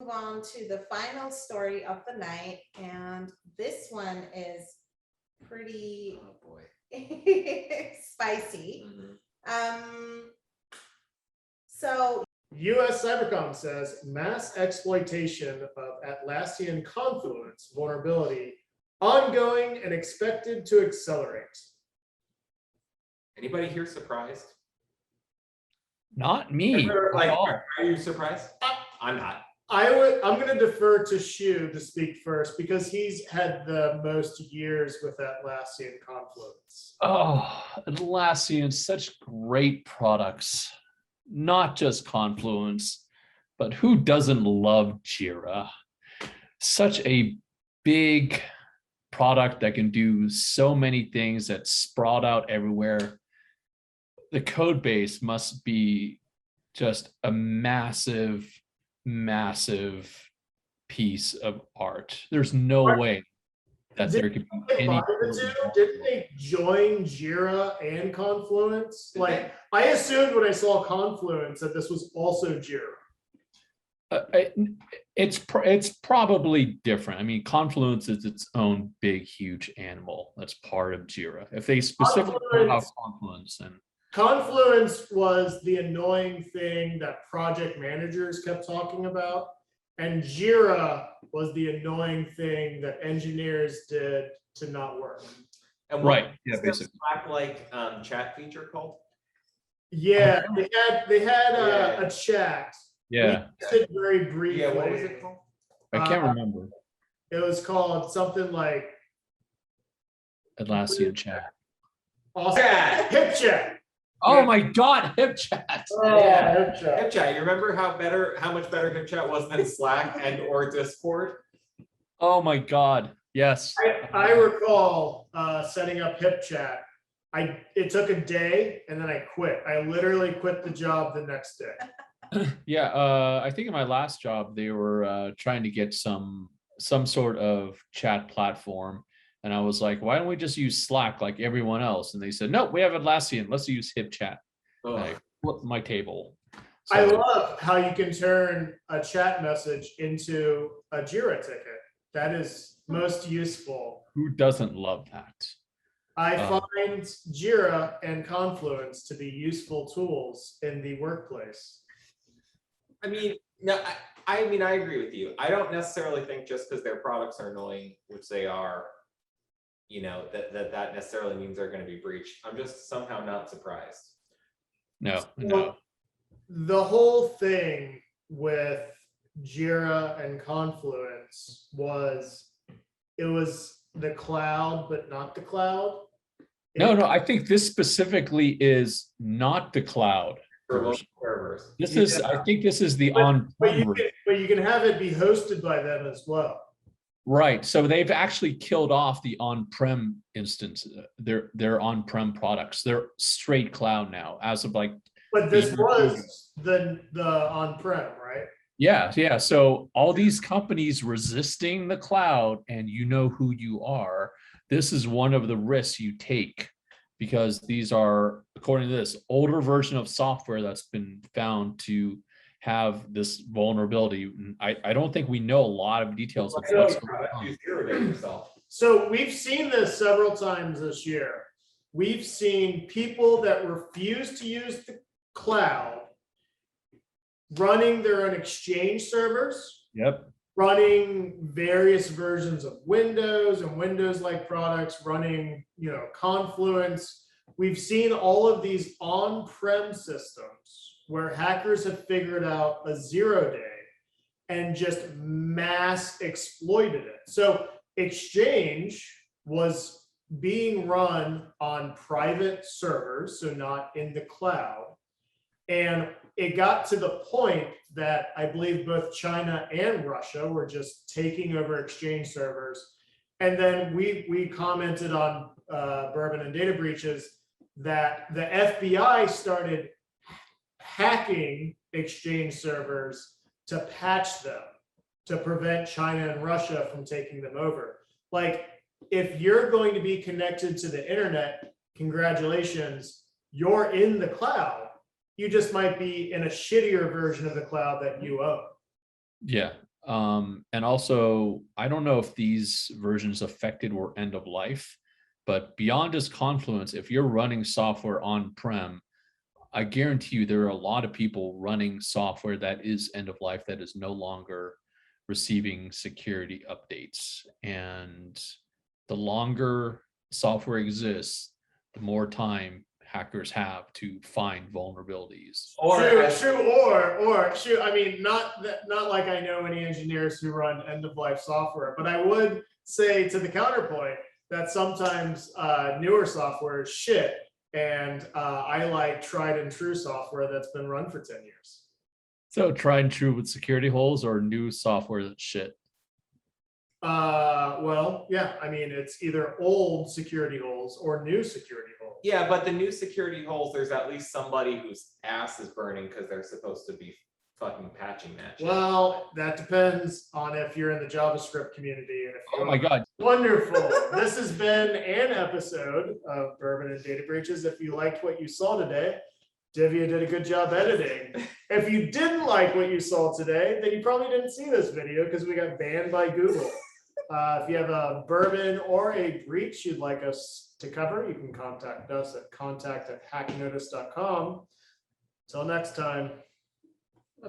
Move on to the final story of the night, and this one is pretty Oh boy. spicy. Mhm. So US Cybercom says mass exploitation of Atlassian Confluence vulnerability ongoing and expected to accelerate. Anybody here surprised? Not me. Like, at all. are you surprised? I'm not. I'm going to defer to Shu to speak first because he's had the most years with Atlassian Confluence. Oh, Atlassian, such great products. Not just Confluence, but who doesn't love Jira? Such a big product that can do so many things that sprout out everywhere. The code base must be just a massive, massive piece of art. There's no way that there could be any. Didn't they join Jira and Confluence? Like, I assumed when I saw Confluence that this was also Jira. It's probably different. I mean, Confluence is its own big, huge animal. That's part of Jira. If they specifically call out Confluence, and Confluence was the annoying thing that project managers kept talking about, and Jira was the annoying thing that engineers did to not work. And right, yeah, basically. Slack-like chat feature called? Yeah, they had a chat. Yeah, We did very briefly. Yeah, what was it called? I can't remember. It was called something like Atlassian chat. awesome. Hip chat. Oh my God, HipChat. Oh, Yeah. Hip chat. HipChat. You remember how much better HipChat was than Slack and or Discord? Oh my God, yes. I recall setting up Hip chat. It took a day and then I quit. I literally quit the job the next day. Yeah, I think in my last job they were trying to get some sort of chat platform, and I was like, why don't we just use Slack like everyone else? And they said, no, we have Atlassian. Let's use HipChat. I flipped my table. So, I love how you can turn a chat message into a Jira ticket. That is most useful. who doesn't love that? I find Jira and Confluence to be useful tools in the workplace. I mean, no, I mean, I agree with you. I don't necessarily think just because their products are annoying, which they are, you know, that necessarily means they're going to be breached. I'm just somehow not surprised. No. The whole thing with Jira and Confluence was it was the cloud, but not the cloud. No, I think this specifically is not the cloud version. Servers. This is, I think this is the on-prem version. But you can have it be hosted by them as well. Right. So they've actually killed off the on-prem instance. They're on-prem products. They're straight cloud now, as of like. But this was the on-prem, right? Yeah. So all these companies resisting the cloud, and you know who you are. This is one of the risks you take, because these are, according to this, older version of software that's been found to have this vulnerability. I don't think we know a lot of details of what's going on. So we've seen this several times this year. We've seen people that refuse to use the cloud running their own Exchange servers. Yep. Running various versions of Windows and Windows-like products, running, Confluence. We've seen all of these on-prem systems where hackers have figured out a 0-day and just mass exploited it. So Exchange was being run on private servers, so not in the cloud. And it got to the point that I believe both China and Russia were just taking over Exchange servers. And then we commented on Bourbon and Data Breaches that the FBI started hacking Exchange servers to patch them, to prevent China and Russia from taking them over. Like, if you're going to be connected to the internet, congratulations, you're in the cloud. You just might be in a shittier version of the cloud that you own. Yeah, And also, I don't know if these versions affected or end of life, but beyond just Confluence, if you're running software on-prem, I guarantee you there are a lot of people running software that is end of life, that is no longer receiving security updates. And the longer software exists, the more time hackers have to find vulnerabilities. Or True, as- true. I mean, not like I know any engineers who run end of life software, but I would say to the counterpoint that sometimes newer software is shit, and I like tried and true software that's been run for 10 years. So tried and true with security holes or new software that's shit. Well, yeah, I mean, it's either old security holes or new security holes. Yeah, but the new security holes, there's at least somebody whose ass is burning because they're supposed to be fucking patching that shit. Well, that depends on if you're in the JavaScript community and if you Oh my God. Wonderful. This has been an episode of Bourbon and Data Breaches. If you liked what you saw today, Divya did a good job editing. If you didn't like what you saw today, then you probably didn't see this video because we got banned by Google. If you have a bourbon or a breach you'd like us to cover, you can contact us at contact@hacknotice.com. Till next time.